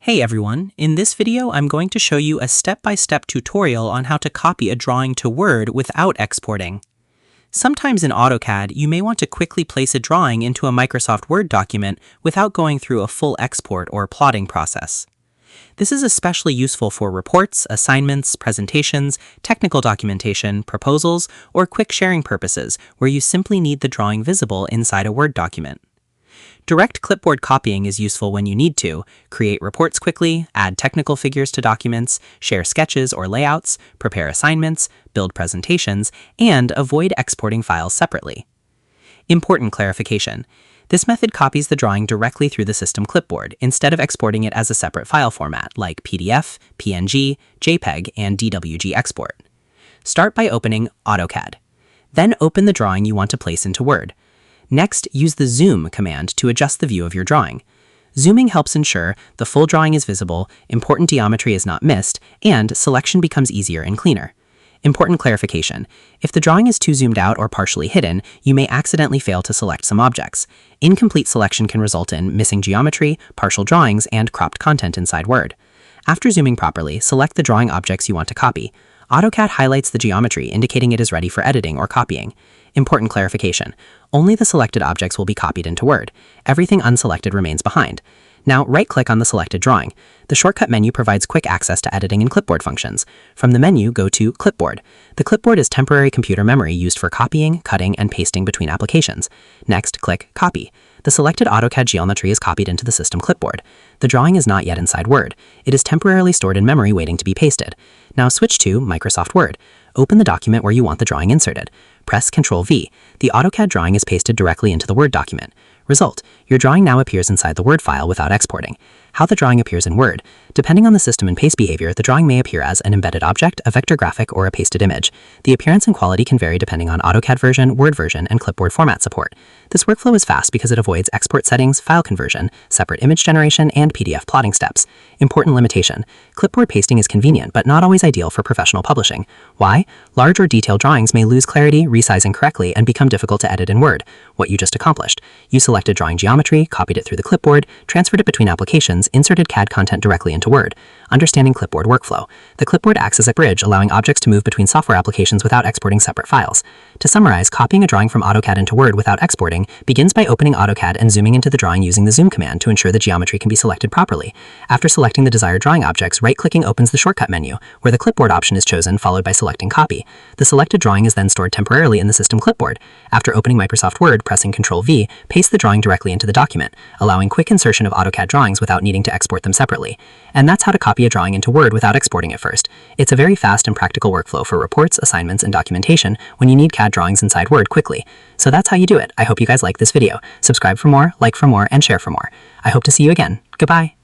Hey everyone, in this video I'm going to show you a step-by-step tutorial on how to copy a drawing to Word without exporting. Sometimes in AutoCAD you may want to quickly place a drawing into a Microsoft Word document without going through a full export or plotting process. This is especially useful for reports, assignments, presentations, technical documentation, proposals, or quick sharing purposes where you simply need the drawing visible inside a Word document. Direct clipboard copying is useful when you need to create reports quickly, add technical figures to documents, share sketches or layouts, prepare assignments, build presentations, and avoid exporting files separately. Important clarification. This method copies the drawing directly through the system clipboard instead of exporting it as a separate file format like PDF, PNG, JPEG, and DWG export. Start by opening AutoCAD. Then open the drawing you want to place into Word. Next, use the Zoom command to adjust the view of your drawing. Zooming helps ensure the full drawing is visible, important geometry is not missed, and selection becomes easier and cleaner. Important clarification. If the drawing is too zoomed out or partially hidden, you may accidentally fail to select some objects. Incomplete selection can result in missing geometry, partial drawings, and cropped content inside Word. After zooming properly, select the drawing objects you want to copy. AutoCAD highlights the geometry, indicating it is ready for editing or copying. Important clarification. Only the selected objects will be copied into Word. Everything unselected remains behind. Now, right-click on the selected drawing. The shortcut menu provides quick access to editing and clipboard functions. From the menu, go to Clipboard. The clipboard is temporary computer memory used for copying, cutting, and pasting between applications. Next, click Copy. The selected AutoCAD geometry is copied into the system clipboard. The drawing is not yet inside Word. It is temporarily stored in memory waiting to be pasted. Now switch to Microsoft Word. Open the document where you want the drawing inserted. Press Ctrl-V. The AutoCAD drawing is pasted directly into the Word document. Result: your drawing now appears inside the Word file without exporting. How the drawing appears in Word. Depending on the system and paste behavior, the drawing may appear as an embedded object, a vector graphic, or a pasted image. The appearance and quality can vary depending on AutoCAD version, Word version, and clipboard format support. This workflow is fast because it avoids export settings, file conversion, separate image generation, and PDF plotting steps. Important limitation. Clipboard pasting is convenient, but not always ideal for professional publishing. Why? Large or detailed drawings may lose clarity, resize incorrectly, and become difficult to edit in Word. What you just accomplished. You selected drawing geometry, copied it through the clipboard, transferred it between applications, inserted CAD content directly into Word. Understanding clipboard workflow. The clipboard acts as a bridge, allowing objects to move between software applications without exporting separate files. To summarize, copying a drawing from AutoCAD into Word without exporting begins by opening AutoCAD and zooming into the drawing using the Zoom command to ensure the geometry can be selected properly. After selecting the desired drawing objects, right-clicking opens the shortcut menu, where the clipboard option is chosen, followed by selecting Copy. The selected drawing is then stored temporarily in the system clipboard. After opening Microsoft Word, pressing Ctrl-V, paste the drawing directly into the document, allowing quick insertion of AutoCAD drawings without needing to export them separately. And that's how to copy a drawing into Word without exporting it first. It's a very fast and practical workflow for reports, assignments, and documentation when you need CAD drawings inside Word quickly. So that's how you do it. I hope you guys like this video. Subscribe for more, like for more, and share for more. I hope to see you again. Goodbye.